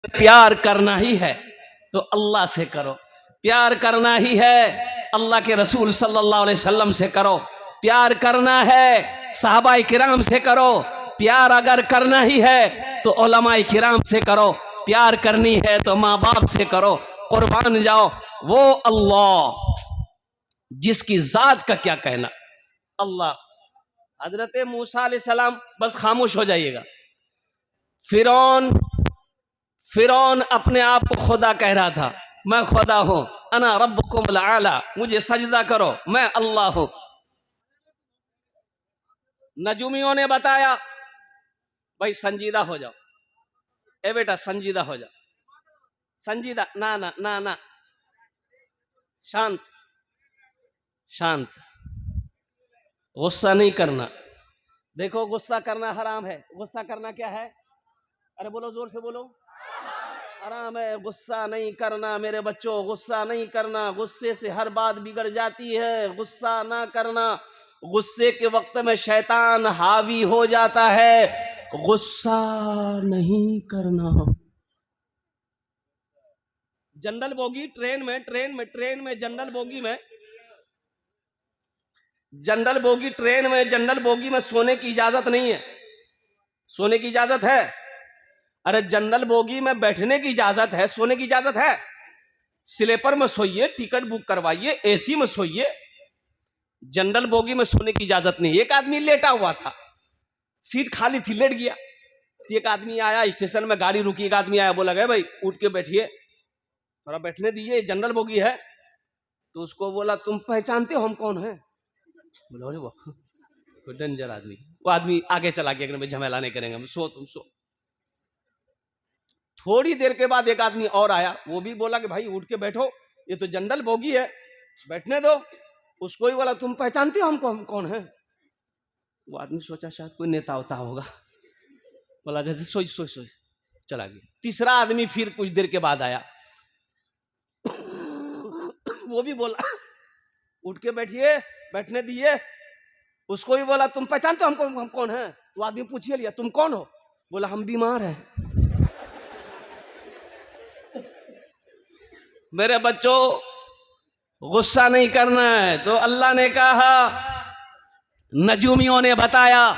प्यार करना ही है तो अल्लाह से करो, प्यार करना ही है अल्लाह के रसूल सल्लल्लाहु अलैहि वसल्लम से करो, प्यार करना है सहाबाए किराम से करो, प्यार अगर करना ही है तो उलमाए किराम से करो, प्यार करनी है तो माँ बाप से करो, कुर्बान जाओ। वो अल्लाह जिसकी जात का क्या कहना, अल्लाह। हजरत मूसा अलैहिस्सलाम, बस खामोश हो जाइएगा। फिरौन अपने आप को खुदा कह रहा था, मैं खुदा हूं, अना रब्बुकुमुल आला, मुझे सजदा करो, मैं अल्लाह हूं। नजूमियों ने बताया भाई संजीदा हो जाओ, ए बेटा संजीदा हो जाओ, संजीदा, ना ना ना ना, शांत शांत, गुस्सा नहीं करना। देखो गुस्सा करना हराम है। गुस्सा करना क्या है? अरे बोलो, जोर से बोलो, हराम है। गुस्सा नहीं करना मेरे बच्चों, गुस्सा नहीं करना, गुस्से से हर बात बिगड़ जाती है। गुस्सा ना करना, गुस्से के वक्त में शैतान हावी हो जाता है। गुस्सा नहीं करना। जनरल बोगी ट्रेन में जनरल बोगी में जनरल बोगी में सोने की इजाजत नहीं है। सोने की इजाजत है? अरे जनरल बोगी में बैठने की इजाजत है, सोने की इजाजत है? स्लीपर में सोइए, टिकट बुक करवाइए, एसी में सोइए, जनरल बोगी में सोने की इजाजत नहीं। एक आदमी लेटा हुआ था, सीट खाली थी, लेट गया। एक आदमी आया, स्टेशन में गाड़ी रुकी, एक आदमी आया, बोला गया भाई उठ के बैठिए, थोड़ा बैठने दीजिए, जनरल बोगी है। तो उसको बोला तुम पहचानते हो हम कौन है? बोला अरे वो डेंजर आदमी। वो आदमी आगे चला गया, अगर झमेला नहीं करेंगे हम, सो तुम सो। थोड़ी देर के बाद एक आदमी और आया, वो भी बोला कि भाई उठ के बैठो, ये तो जनरल बोगी है, बैठने दो। उसको ही बोला तुम पहचानते हो हम कौन है? वो आदमी सोचा शायद कोई नेता उता होगा, बोला जैसे सोच चला गया। तीसरा आदमी फिर कुछ देर के बाद आया, वो भी बोला उठ के बैठिए, बैठने दिए। उसको भी बोला तुम पहचानते हो हम कौन है? तो आदमी पूछिए लिया तुम कौन हो? बोला हम बीमार हैं। मेरे बच्चों गुस्सा नहीं करना है। तो अल्लाह ने कहा, नजूमियों ने बताया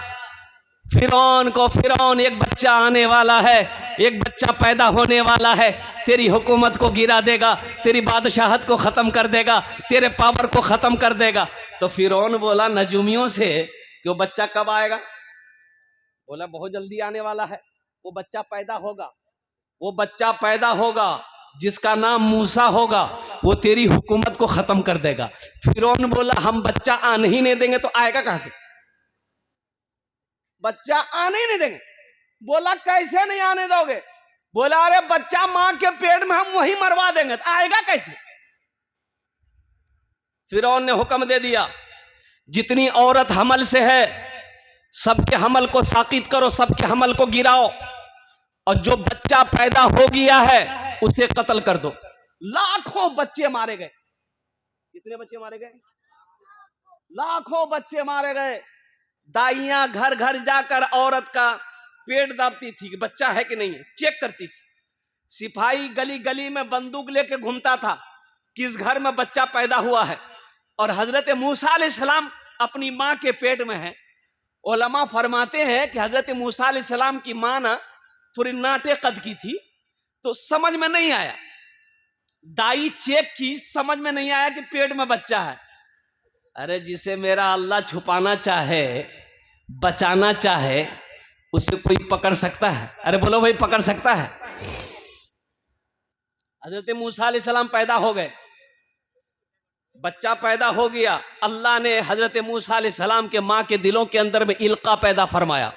फिरौन को, फिरौन एक बच्चा आने वाला है, एक बच्चा पैदा होने वाला है, तेरी हुकूमत को गिरा देगा, तेरी बादशाहत को खत्म कर देगा, तेरे पावर को खत्म कर देगा। तो फिरौन बोला नजूमियों से कि वो बच्चा कब आएगा? बोला बहुत जल्दी आने वाला है, वो बच्चा पैदा होगा, वो बच्चा पैदा होगा जिसका नाम मूसा होगा, वो तेरी हुकूमत को खत्म कर देगा। फिरौन बोला हम बच्चा आने ही नहीं देंगे। तो आएगा कहां से? बच्चा आने ही नहीं देंगे। बोला कैसे नहीं आने दोगे? बोला अरे बच्चा मां के पेट में हम वही मरवा देंगे, तो आएगा कैसे? फिरौन ने हुक्म दे दिया जितनी औरत हमल से है सबके हमल को साकित करो, सबके हमल को गिराओ, और जो बच्चा पैदा हो गया है उसे कत्ल कर दो। लाखों बच्चे मारे गए। कितने बच्चे मारे गए? लाखों बच्चे मारे गए। दाइयां घर घर जाकर औरत का पेट दाबती थी कि बच्चा है कि नहीं है, चेक करती थी। सिपाही गली गली में बंदूक लेके घूमता था, किस घर में बच्चा पैदा हुआ है। और हजरत मूसा अलैहिस्सलाम अपनी मां के पेट में है। उलमा फरमाते हैं कि हजरत मूसा अलैहिस्सलाम की मां ना थोड़ी नाटे कद की थी, तो समझ में नहीं आया। दाई चेक की, समझ में नहीं आया कि पेट में बच्चा है। अरे जिसे मेरा अल्लाह छुपाना चाहे, बचाना चाहे, उसे कोई पकड़ सकता है? अरे बोलो भाई, पकड़ सकता है? हजरत मूसा अलैहिस्सलाम पैदा हो गए, बच्चा पैदा हो गया। अल्लाह ने हजरत मूसा अलैहिस्सलाम के मां के दिलों के अंदर में इल्का पैदा फरमाया।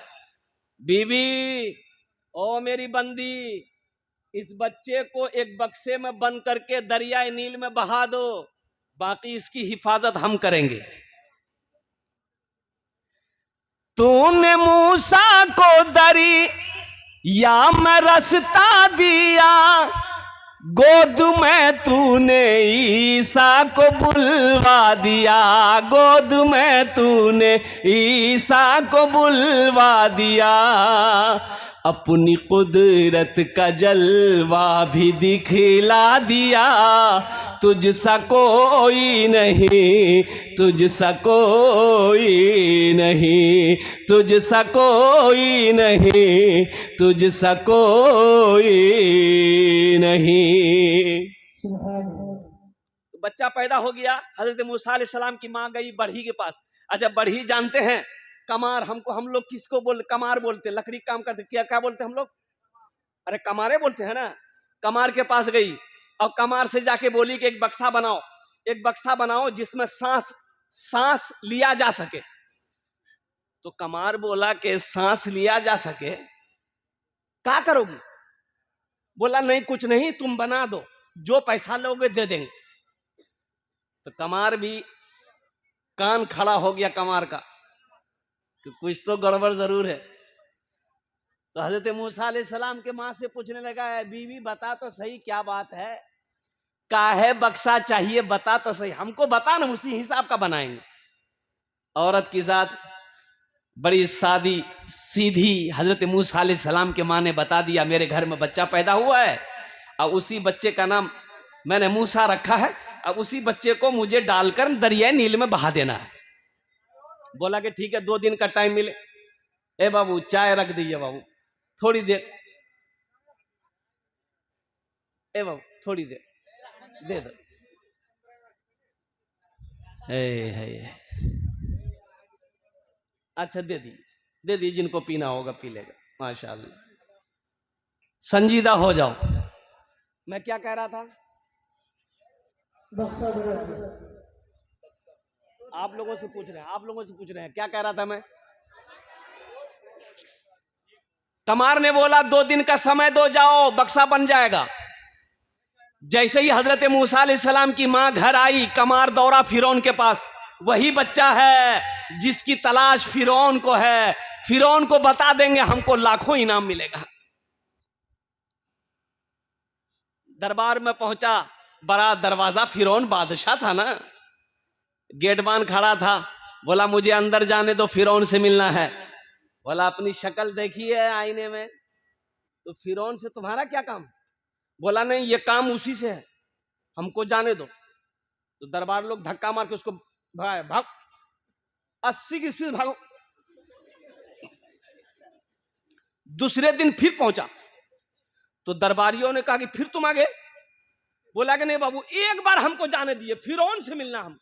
बीबी, ओ मेरी बंदी, इस बच्चे को एक बक्से में बंद करके दरियाए नील में बहा दो, बाकी इसकी हिफाजत हम करेंगे। तूने मूसा को दरिया में रास्ता दिया, गोद में तूने ईसा को बुलवा दिया, गोद में तूने ईसा को बुलवा दिया। अपनी कुदरत का जलवा भी दिखला दिया। तुझसा कोई नहीं, तुझसा कोई नहीं, तुझसा कोई नहीं, तुझसा कोई नहीं। बच्चा पैदा हो गया, हजरत मूसा अलैहिस्सलाम की माँ गई बढ़ी के पास। अच्छा, बढ़ी जानते हैं कमार, हम लोग किसको बोल, कमार बोलते, लकड़ी काम करते, क्या बोलते हम लोग? अरे कमारे बोलते हैं ना। कमार के पास गई और कमार से जाके बोली कि एक बक्सा बनाओ, एक बक्सा बनाओ जिसमें सांस लिया जा सके। तो कमार बोला कि सांस लिया जा सके, क्या करोगी? बोला नहीं कुछ नहीं, तुम बना दो, जो पैसा लोगे दे देंगे। तो कमार भी कान खड़ा हो गया कमार का कि कुछ तो गड़बड़ जरूर है। तो हजरत मूसा अलैहिस्सलाम के माँ से पूछने लगा, बीवी बता तो सही क्या बात है, काहे बक्सा चाहिए, बता तो सही, हमको बता ना, उसी हिसाब का बनाएंगे। औरत की जात बड़ी सादी सीधी, हजरत मूसा अलैहिस्सलाम के माँ ने बता दिया मेरे घर में बच्चा पैदा हुआ है और उसी बच्चे का नाम मैंने मूसा रखा है, अब उसी बच्चे को मुझे डालकर दरिया नील में बहा देना है। बोला कि ठीक है, 2 दिन का टाइम मिले। ए बाबू चाय रख दीजिए बाबू, थोड़ी देर, ए बाबू थोड़ी देर दे दो। अच्छा दे दी, जिनको पीना होगा पी लेगा, माशाअल्लाह। संजीदा हो जाओ। मैं क्या कह रहा था? आप लोगों से पूछ रहे हैं क्या कह रहा था मैं? कमार ने बोला 2 दिन का समय दो, जाओ बक्सा बन जाएगा। जैसे ही हजरत मूसा अलैहिस्सलाम की मां घर आई, कमार दौड़ा फिरौन के पास, वही बच्चा है जिसकी तलाश फिरौन को है, फिरौन को बता देंगे, हमको लाखों इनाम मिलेगा। दरबार में पहुंचा, बड़ा दरवाजा, फिरौन बादशाह था ना, गेटमान खड़ा था। बोला मुझे अंदर जाने दो, फिरौन से मिलना है। बोला अपनी शक्ल देखी है आईने में, तो फिरौन से तुम्हारा क्या काम? बोला नहीं, ये काम उसी से है, हमको जाने दो। तो दरबार लोग धक्का मार के उसको भाग 80 की स्पीड भागो। दूसरे दिन फिर पहुंचा तो दरबारियों ने कहा कि फिर तुम आ गए? बोला कि नहीं बाबू, एक बार हमको जाने दिए, फिरौन से मिलना हम।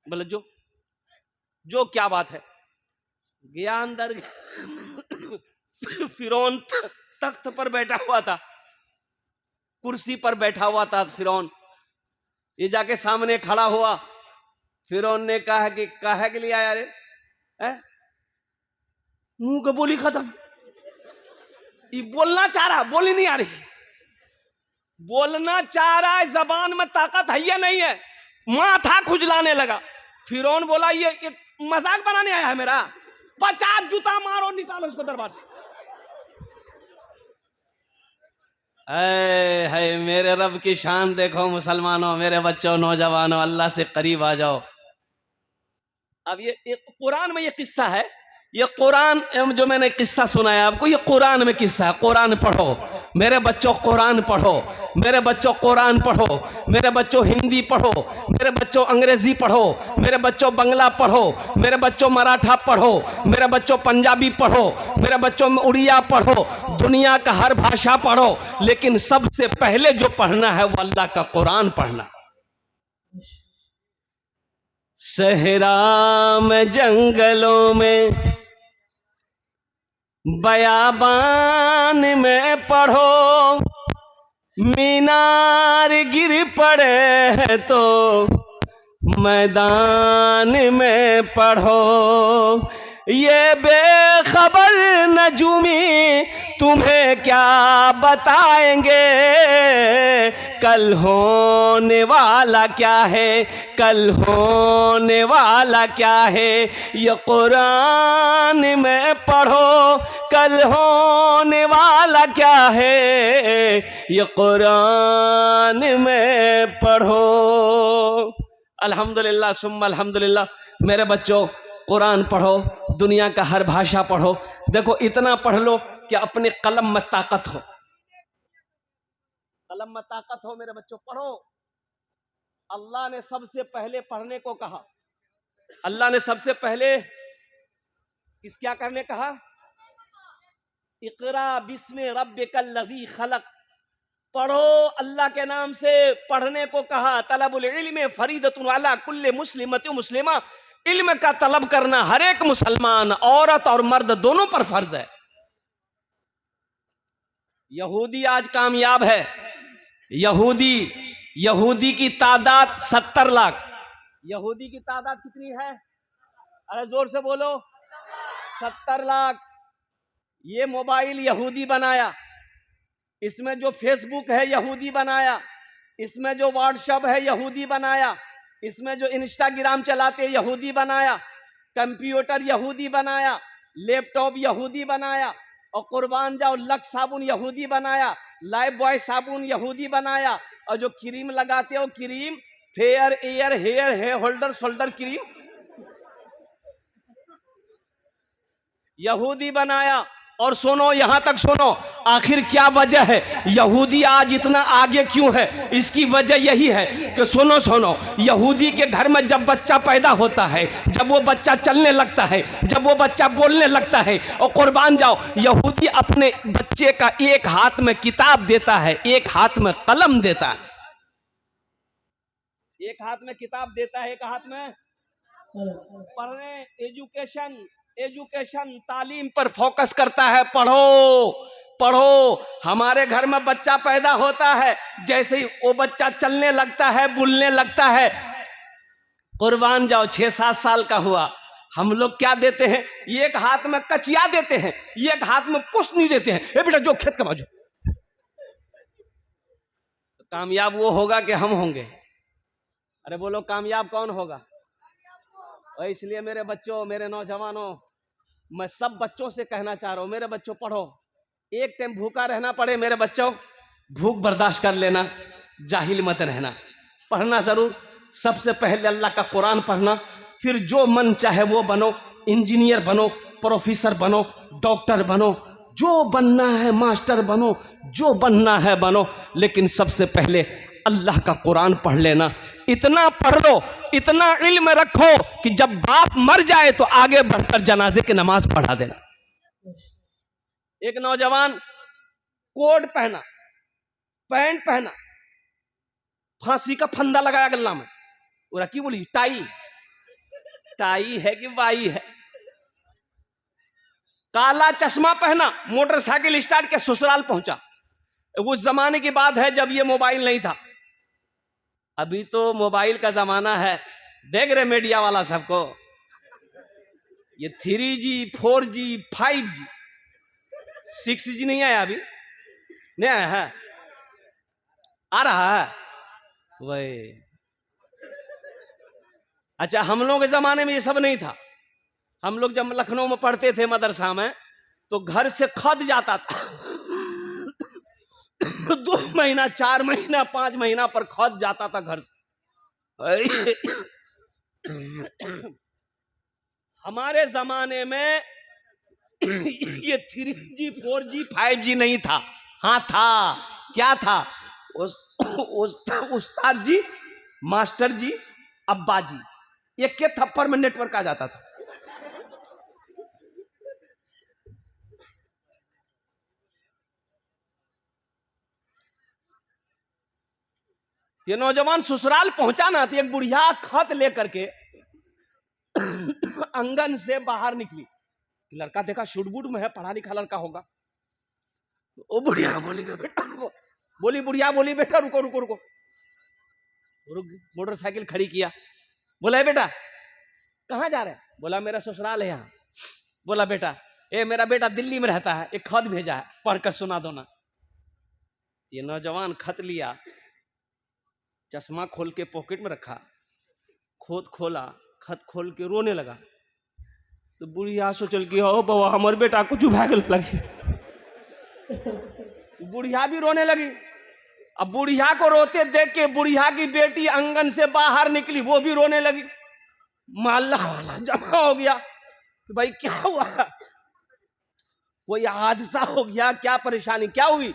बोले जो क्या बात है? गया अंदर, फिरौन तख्त पर बैठा हुआ था, कुर्सी पर बैठा हुआ था फिरौन। ये जाके सामने खड़ा हुआ। फिरौन ने कहा कि काहे के लिए आया रे? मुंह का बोली खत्म। ये बोलना चाह रहा, बोली नहीं आ रही, बोलना चाह रहा है, जबान में ताकत है या नहीं है, माथा खुजलाने लगा। फिरौन बोला ये मजाक बनाने आया है मेरा? 50 जूता मारो, निकालो इसको दरबार से। है मेरे रब की शान देखो मुसलमानों, मेरे बच्चों, नौजवानों, अल्लाह से करीब आ जाओ। अब ये कुरान में ये किस्सा है, ये कुरान जो मैंने किस्सा सुनाया आपको, ये कुरान में किस्सा है। कुरान पढ़ो मेरे बच्चों, कुरान पढ़ो मेरे बच्चों, कुरान पढ़ो मेरे बच्चों, हिंदी पढ़ो मेरे बच्चों, अंग्रेजी पढ़ो मेरे बच्चों, बंगला पढ़ो मेरे बच्चों, मराठा पढ़ो मेरे बच्चों, पंजाबी पढ़ो मेरे बच्चों, उड़िया पढ़ो, दुनिया का हर भाषा पढ़ो, लेकिन सबसे पहले जो पढ़ना है वो अल्लाह का कुरान पढ़ना। सहरा में, जंगलों में, बयाबान में पढ़ो, मीनार गिर पड़े हैं तो मैदान में पढ़ो। ये बेखबर नजूमी तुम्हें क्या बताएंगे, कल होने वाला क्या है, कल होने वाला क्या है। ये कुरान में पढ़ो, कल होने वाला क्या है, ये कुरान में पढ़ो। अल्हम्दुलिल्लाह सुम्मा अल्हम्दुलिल्लाह। मेरे बच्चों, कुरान पढ़ो, दुनिया का हर भाषा पढ़ो। देखो इतना पढ़ लो कि अपने कलम में ताकत हो, कलम में ताकत हो। मेरे बच्चों पढ़ो। अल्लाह ने सबसे पहले पढ़ने को कहा। अल्लाह ने सबसे पहले किस क्या करने कहा? इकरा बिस्मि रब्बिकल लज़ी खलक। पढ़ो, अल्लाह के नाम से पढ़ने को कहा। तलबुल इल्म फरीदतुन अला कुल्ले मुस्लिमतिन मुस्लिमा। इल्म का तलब करना हर एक मुसलमान, औरत और मर्द दोनों पर फर्ज है। यहूदी आज कामयाब है। यहूदी की तादाद 70 लाख। यहूदी की तादाद कितनी है? अरे जोर से बोलो। 70 लाख। ये मोबाइल यहूदी बनाया, इसमें जो फेसबुक है यहूदी बनाया, इसमें जो व्हाट्सएप है यहूदी बनाया, इसमें जो इंस्टाग्राम चलाते यहूदी बनाया, कंप्यूटर यहूदी बनाया, लैपटॉप यहूदी बनाया, और कुर्बान जाओ लक्स साबुन यहूदी बनाया, लाइफ बॉय साबुन यहूदी बनाया, और जो क्रीम लगाते हो cream, fair air hair holder shoulder cream यहूदी बनाया। और सुनो, यहां तक सुनो, आखिर क्या वजह है यहूदी आज इतना आगे क्यों है? इसकी वजह यही है कि सुनो, यहूदी के घर में जब बच्चा पैदा होता है, जब वो बच्चा चलने लगता है, जब वो बच्चा बोलने लगता है, और कुर्बान जाओ यहूदी अपने बच्चे का एक हाथ में किताब देता है, एक हाथ में कलम देता है। एक हाथ में किताब देता है, एक हाथ में पढ़ने, एजुकेशन तालीम पर फोकस करता है। पढ़ो। हमारे घर में बच्चा पैदा होता है, जैसे ही वो बच्चा चलने लगता है, बोलने लगता है, कुर्बान जाओ 6-7 साल का हुआ, हम लोग क्या देते हैं? एक हाथ में कचिया देते हैं, एक हाथ में पुष्ट नहीं देते हैं। ए बेटा जो खेत का बाजू। तो कामयाब वो होगा कि हम होंगे? अरे बोलो, कामयाब कौन होगा? और इसलिए मेरे बच्चों, मेरे नौजवानों, मैं सब बच्चों से कहना चाह रहा हूं, मेरे बच्चों पढ़ो। एक टाइम भूखा रहना पड़े मेरे बच्चों, भूख बर्दाश्त कर लेना, जाहिल मत रहना, पढ़ना जरूर। सबसे पहले अल्लाह का कुरान पढ़ना, फिर जो मन चाहे वो बनो, इंजीनियर बनो, प्रोफेसर बनो, डॉक्टर बनो, जो बनना है मास्टर बनो, जो बनना है बनो, लेकिन सबसे पहले अल्लाह का कुरान पढ़ लेना। इतना पढ़ लो, इतना इल्म रखो कि जब बाप मर जाए तो आगे बढ़कर जनाजे की नमाज पढ़ा देना। एक नौजवान कोट पहना, पैंट पहना, फांसी का फंदा लगाया गल्ला में, और की बोली टाई है कि बाई है। काला चश्मा पहना, मोटरसाइकिल स्टार्ट के ससुराल पहुंचा। उस जमाने की बात है जब ये मोबाइल नहीं था। अभी तो मोबाइल का जमाना है, देख रहे मीडिया वाला सबको, ये 3G 4G 5G 6G नहीं आया, अभी नहीं आया है, आ रहा है वही। अच्छा, हम लोग के जमाने में ये सब नहीं था। हम लोग जब लखनऊ में पढ़ते थे मदरसा में, तो घर से खत जाता था 2 महीना 4 महीना 5 महीना पर खत जाता था घर से। हमारे जमाने में ये 3G 4G 5G नहीं था। हाँ था, क्या था? उस्ताद जी, मास्टर जी, अब्बा जी, एक के थप्पड़ में नेटवर्क आ जाता था। ये नौजवान ससुराल पहुंचा ना, तो एक बुढ़िया खत लेकर के आंगन से बाहर निकली। लड़का देखा शुड-बुड में है, पढ़ा लिखा लड़का होगा। ओ बुढ़िया बोली, बेटा बुढ़िया बोली, बेटा रुको। मोटरसाइकिल खड़ी किया, बोला बेटा कहाँ जा रहे? बोला मेरा ससुराल है यहाँ। बोला बेटा, मेरा बेटा दिल्ली में रहता है, एक खत भेजा है, पढ़कर सुना दो ना। ये नौजवान खत लिया, चश्मा खोल के पॉकेट में रखा, खोला, खत खोल के रोने लगा। तो बुढ़िया सोचल कि ओ बाबा हमारे बेटा कुछ भाग लगी। बुढ़िया भी रोने लगी। अब बुढ़िया को रोते देख के बुढ़िया की बेटी आंगन से बाहर निकली, वो भी रोने लगी। मोहल्ला वाला जमा हो गया कि भाई क्या हुआ, कोई हादसा हो गया, क्या परेशानी, क्या हुई,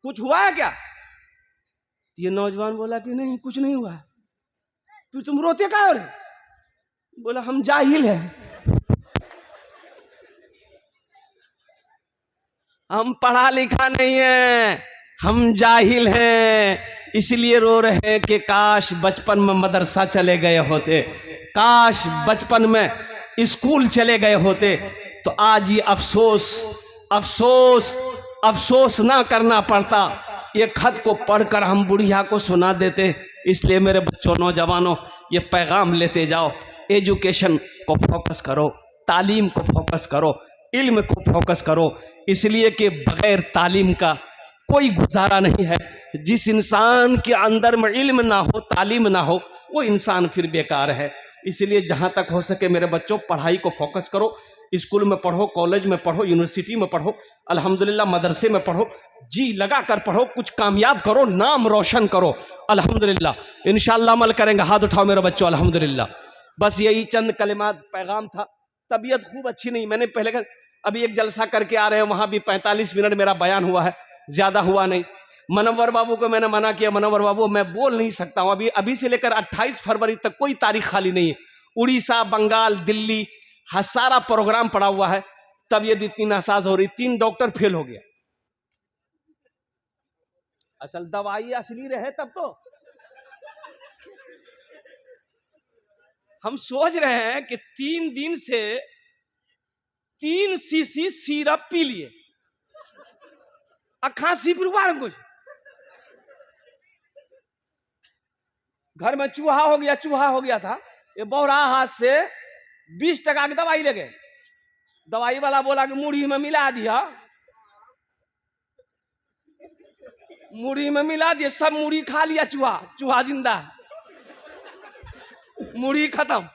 कुछ हुआ है क्या? ये नौजवान बोला कि नहीं कुछ नहीं हुआ। फिर तुम रोते क्या हो रे? बोला हम जाहिल हैं, हम पढ़ा लिखा नहीं है, हम जाहिल हैं, इसलिए रो रहे हैं कि काश बचपन में मदरसा चले गए होते, काश बचपन में स्कूल चले गए होते, तो आज ये अफसोस अफसोस अफसोस ना करना पड़ता। ये खत को पढ़कर हम बुढ़िया को सुना देते। इसलिए मेरे बच्चों, नौजवानों, ये पैगाम लेते जाओ, एजुकेशन को फोकस करो, तालीम को फोकस करो, इल्म को फोकस करो, इसलिए कि बगैर तालीम का कोई गुजारा नहीं है। जिस इंसान के अंदर में इल्म ना हो, तालीम ना हो, वो इंसान फिर बेकार है। इसलिए जहाँ तक हो सके मेरे बच्चों, पढ़ाई को फोकस करो, स्कूल में पढ़ो, कॉलेज में पढ़ो, यूनिवर्सिटी में पढ़ो, अल्हम्दुलिल्लाह मदरसे में पढ़ो, जी लगा कर पढ़ो, कुछ कामयाब करो, नाम रोशन करो, अल्हम्दुलिल्लाह इंशाअल्लाह अमल करेंगे। हाथ उठाओ मेरे बच्चों, अल्हम्दुलिल्लाह। बस यही चंद कलिमात पैगाम था। तबीयत खूब अच्छी नहीं, मैंने पहले अभी एक जलसा करके आ रहे हैं, वहाँ भी 45 मिनट मेरा बयान हुआ है, ज़्यादा हुआ नहीं। मनव्वर बाबू को मैंने मना किया, मनव्वर बाबू मैं बोल नहीं सकता हूँ, अभी से लेकर 28 फरवरी तक कोई तारीख खाली नहीं है। उड़ीसा, बंगाल, दिल्ली, हाँ सारा प्रोग्राम पड़ा हुआ है। तबीयत इतनी नासाज हो रही, 3 डॉक्टर फेल हो गया। असल दवाई असली रहे तब तो हम सोच रहे हैं कि 3 दिन से 3 सीसी सिरप पी लिए, खांसी फिर हुआ कुछ, घर में चूहा हो गया, चूहा हो गया था, ये बौरा हाथ से 20 टका की दवाई ले गए। दवाई वाला बोला कि मुढ़ी में मिला दिया, मुढ़ी में मिला दिया, सब मुढ़ी खा लिया, चूहा, चूहा जिंदा, मुढ़ी खत्म।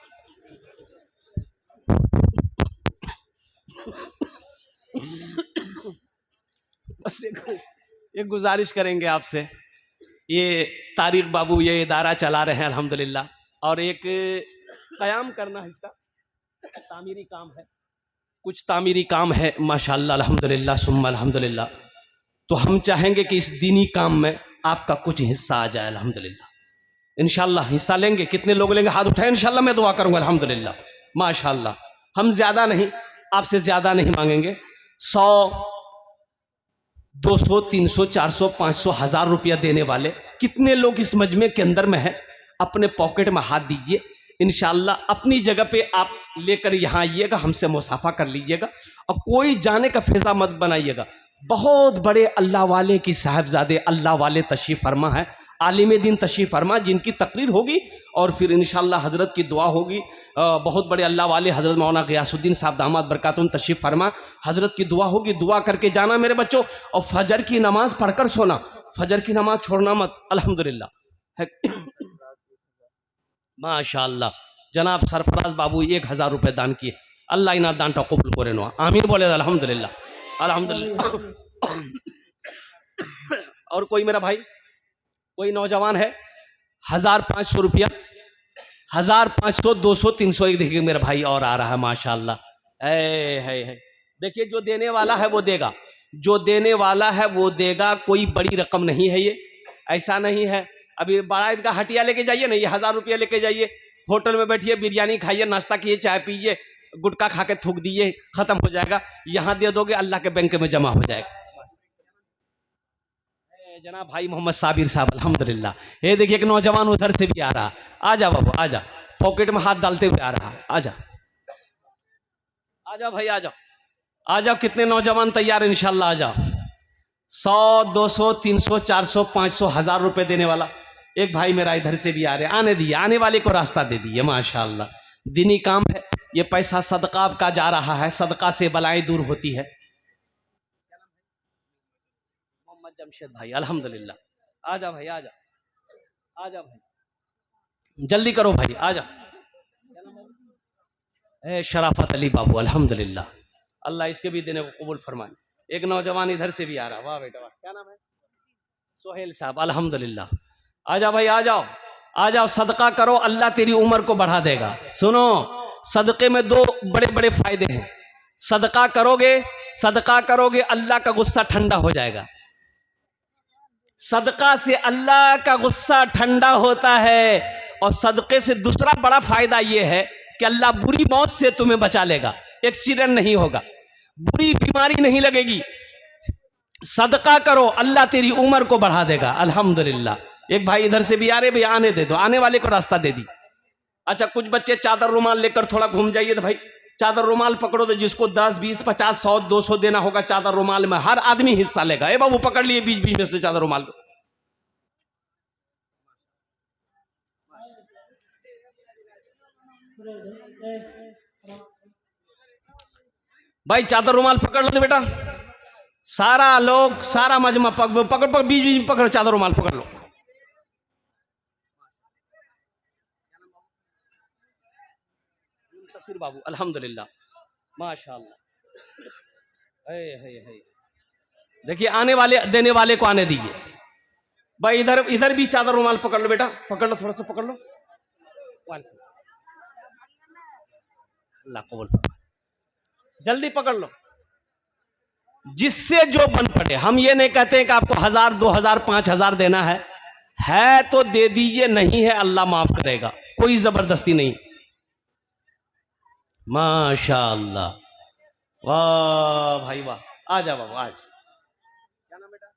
बस एक गुजारिश करेंगे आपसे, ये तारिक बाबू ये इदारा चला रहे हैं अल्हम्दुलिल्लाह, और एक क़याम करना है, इसका तामीरी काम है, कुछ तामीरी काम है माशाअल्लाह अल्हम्दुलिल्लाह सुम्मा अल्हम्दुलिल्लाह। तो हम चाहेंगे कि इस दीनी काम में आपका कुछ हिस्सा आ जाए अल्हम्दुलिल्लाह। इंशाअल्लाह हिस्सा लेंगे, कितने लोग लेंगे हाथ उठाएं, इंशाअल्लाह मैं दुआ करूंगा अल्हम्दुलिल्लाह माशाअल्लाह। हम ज़्यादा नहीं, आपसे ज़्यादा नहीं मांगेंगे, 100 200 300 400 500 1000 रुपया देने वाले कितने लोग इस मजमे के अंदर में है, अपने पॉकेट में हाथ दीजिए, इंशाअल्लाह अपनी जगह पे आप लेकर यहाँ आइएगा, हमसे मुसाफा कर लीजिएगा, और कोई जाने का फैज़ा मत बनाइएगा। बहुत बड़े अल्लाह वाले की साहबजादे अल्लाह वाले तशरीफ़ फरमा है, आलिम दीन तशरीफ़ फरमा, जिनकी तकरीर होगी और फिर इंशाअल्लाह हज़रत की दुआ होगी। बहुत बड़े अल्लाह वाले हज़रत मौलाना ग़ियासुद्दीन साहब दामाद बरकातुहुम तशरीफ़ फरमा, हज़रत की दुआ होगी, दुआ करके जाना मेरे बच्चों, और फजर की नमाज़ पढ़कर सोना, फजर की नमाज़ छोड़ना मत अल्हम्दुलिल्लाह। माशाअल्लाह जनाब सरफराज बाबू 1000 रुपये दान किए, अल्लाह इना दान कबूल करे नो, आमीन बोले अल्हम्दुलिल्लाह अल्हम्दुलिल्लाह। और कोई मेरा भाई, कोई नौजवान है, 1500 रुपया, 1500 200 300, एक देखिए मेरा भाई और आ रहा है माशाअल्लाह। है देखिए, जो देने वाला है वो देगा, जो देने वाला है वो देगा, कोई बड़ी रकम नहीं है ये, ऐसा नहीं है। अभी बड़ा ईदगाह हटिया लेके जाइए ना, ये 1000 रुपया लेके जाइए, होटल में बैठिए, बिरयानी खाइए, नाश्ता कीजिए, चाय पीजिए, गुटखा खा के थूक दीजिए, खत्म हो जाएगा। यहाँ दे दोगे अल्लाह के बैंक में जमा हो जाएगा। जनाब भाई मोहम्मद साबिर साहब अल्हम्दुलिल्लाह। ये देखिए एक नौजवान उधर से भी आ रहा, आ जा बाबू आ जा, पॉकेट में हाथ डालते हुए आ रहा, आ जा भाई आ जाओ, आ जाओ, कितने नौजवान तैयार हैं इंशाअल्लाह, आ जाओ। 100 200 300 400 500 1000 रुपए देने वाला एक भाई मेरा इधर से भी आ रहे, आने दिए, आने वाले को रास्ता दे दिए माशाअल्लाह। दीनी काम है, ये पैसा सदका का जा रहा है, सदका से बलाएं दूर होती है। मोहम्मद जमशेद भाई अल्हम्दुलिल्लाह, आ जा भाई, आ जा, आ जा भाई, जल्दी करो भाई, आ जा। शराफत अली बाबू अल्हम्दुलिल्लाह, अल्लाह इसके भी देने को कबूल फरमाए। एक नौजवान इधर से भी आ रहा, वाह बेटा वाह, क्या नाम है? सोहेल साहब अल्हम्दुलिल्लाह, आ जा भाई आ जाओ, आ जाओ सदका करो, अल्लाह तेरी उम्र को बढ़ा देगा। सुनो, सदके में दो बड़े बड़े फायदे हैं। सदका करोगे अल्लाह का गुस्सा ठंडा हो जाएगा। सदका से अल्लाह का गुस्सा ठंडा होता है। और सदके से दूसरा बड़ा फायदा यह है कि अल्लाह बुरी मौत से तुम्हें बचा लेगा। एक्सीडेंट नहीं होगा, बुरी बीमारी नहीं लगेगी। सदका करो, अल्लाह तेरी उम्र को बढ़ा देगा। अल्हम्दुलिल्लाह। एक भाई इधर से भी आ रहे, भैया आने दे दो, आने वाले को रास्ता दे दी। अच्छा, कुछ बच्चे चादर रुमाल लेकर थोड़ा घूम जाइए। तो भाई चादर रुमाल पकड़ो, तो जिसको 10 20 50 100 200 देना होगा चादर रुमाल में, हर आदमी हिस्सा लेगा। ए बाबू पकड़ लिए बीच बीच में से चादर रुमाल। भाई चादर रुमाल पकड़ लो तो बेटा, सारा लोग, सारा मजमा पकड़ बीच बीच में पकड़ो, चादर रुमाल पकड़ लो। तफसीर बाबू, अल्हम्दुलिल्लाह, माशाअल्लाह। देखिए, आने वाले देने वाले को आने दीजिए। भाई इधर भी चादर रुमाल पकड़ लो बेटा, पकड़ लो, थोड़ा सा पकड़ लो। अल्लाह कबूल फरमाए, जल्दी पकड़ लो, जिससे जो बन पड़े। हम ये नहीं कहते हैं कि आपको 1000 2000 5000 देना है तो दे दीजिए, नहीं है अल्लाह माफ करेगा, कोई जबरदस्ती नहीं। माशाअल्लाह, वाह भाई वाह। आ जा बाबू, आज क्या नाम बेटा?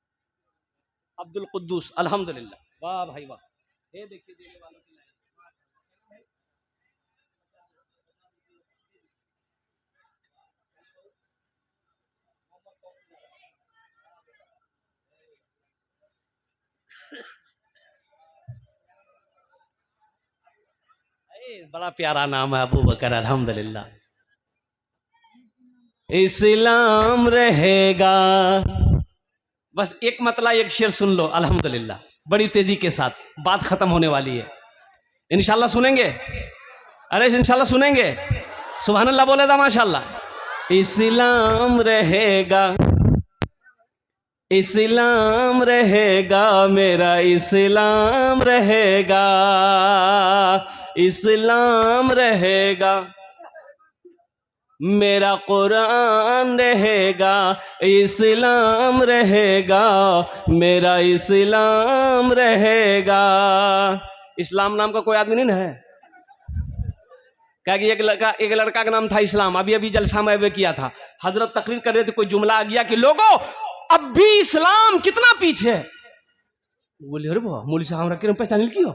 अब्दुल कुद्दूस, अल्हम्दुलिल्लाह, वाह भाई वाह। ये देखिए देने वालों की लाइन। बड़ा प्यारा नाम है अबू बकर, अल्हम्दुलिल्लाह। इस्लाम रहेगा। बस एक मतलब एक शेर सुन लो, अल्हम्दुलिल्लाह, बड़ी तेजी के साथ, बात खत्म होने वाली है। इंशाल्लाह सुनेंगे, अरे इंशाल्लाह सुनेंगे। सुभान अल्लाह बोले था, माशाल्लाह। इस्लाम रहेगा, इस्लाम रहेगा, मेरा इस्लाम रहेगा, इस्लाम रहेगा, मेरा कुरान रहेगा, इस्लाम रहेगा, मेरा इस्लाम रहेगा। इस्लाम नाम का कोई आदमी नहीं ना है? क्या कि एक लड़का का नाम था इस्लाम। अभी अभी जलसा में किया था, हजरत तकरीर कर रहे थे, कोई जुमला आ गया कि लोगों अब भी इस्लाम कितना पीछे है। बोले अरे वाह, मौलवी साहब रखे पहचान क्यों?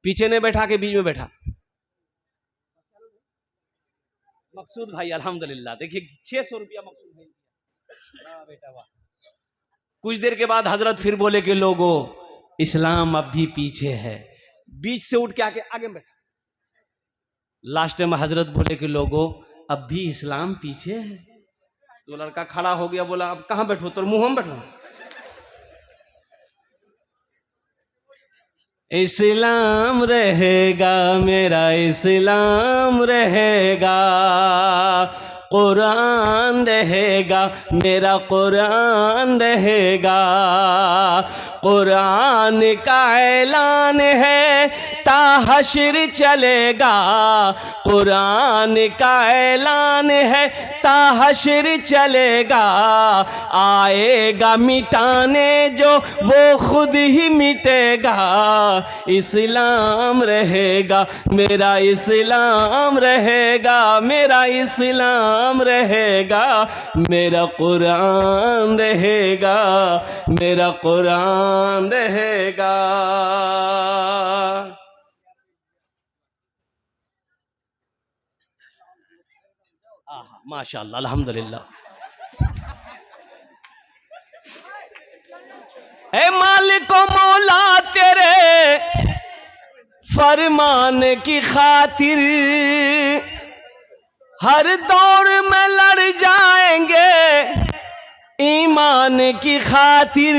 पीछे ने बैठा के बीच में बैठा मकसूद भाई, अल्हम्दुलिल्लाह। देखिए 600 रुपया मकसूद भाई, वाह बेटा वाह। कुछ देर के बाद हजरत फिर बोले कि लोगों इस्लाम अब भी पीछे है। बीच से उठ के आगे बैठा। लास्ट में हजरत बोले कि लोगों अब भी इस्लाम पीछे है। तो लड़का खड़ा हो गया, बोला अब कहां बैठो? तो मुंह में बैठो। इस्लाम रहेगा, मेरा इस्लाम रहेगा, कुरान रहेगा, मेरा कुरान रहेगा। कुरान का ऐलान है ता हश्र चलेगा, कुरान का ऐलान है ता हश्र चलेगा। आएगा मिटाने जो वो खुद ही मिटेगा। इस्लाम रहेगा, मेरा इस्लाम रहेगा, मेरा इस्लाम रहेगा, मेरा कुरान रहेगा, मेरा कुरान रहेगा। माशाअल्लाह, अल्हम्दुलिल्लाह। ऐ मालिक ओ मौला, तेरे फरमान की खातिर हर दौर में लड़ जाएंगे, ईमान की खातिर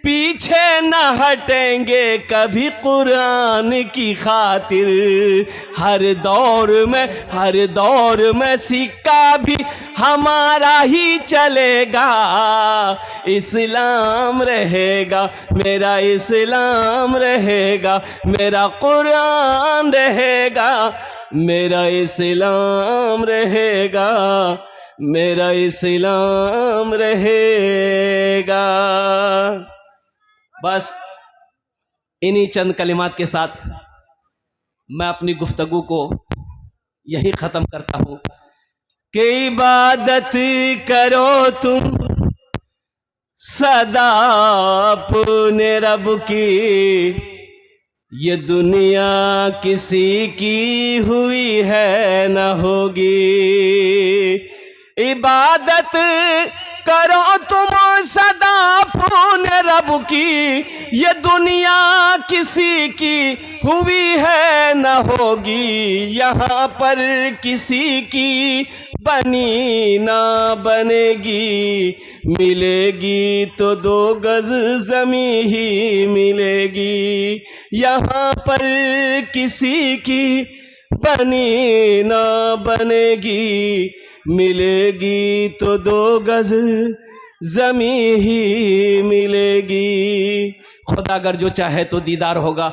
पीछे न हटेंगे कभी कुरान की खातिर। हर दौर में सिक्का भी हमारा ही चलेगा। इस्लाम रहेगा, मेरा इस्लाम रहेगा, मेरा कुरान रहेगा, मेरा इस्लाम रहेगा, मेरा इस्लाम रहेगा। बस इन्हीं चंद कलिमात के साथ मैं अपनी गुफ्तगू को यही ख़त्म करता हूँ कि इबादत करो तुम सदा अपने रब की। ये दुनिया किसी की हुई है न होगी। इबादत करो तुम सदा अपने रब की। ये दुनिया किसी की हुई है न होगी। यहाँ पर किसी की बनी ना बनेगी। मिलेगी तो 2 गज ज़मीं ही मिलेगी। यहाँ पर किसी की बनी ना बनेगी। मिलेगी तो 2 गज ज़मीं ही मिलेगी। खुदा अगर जो चाहे तो दीदार होगा।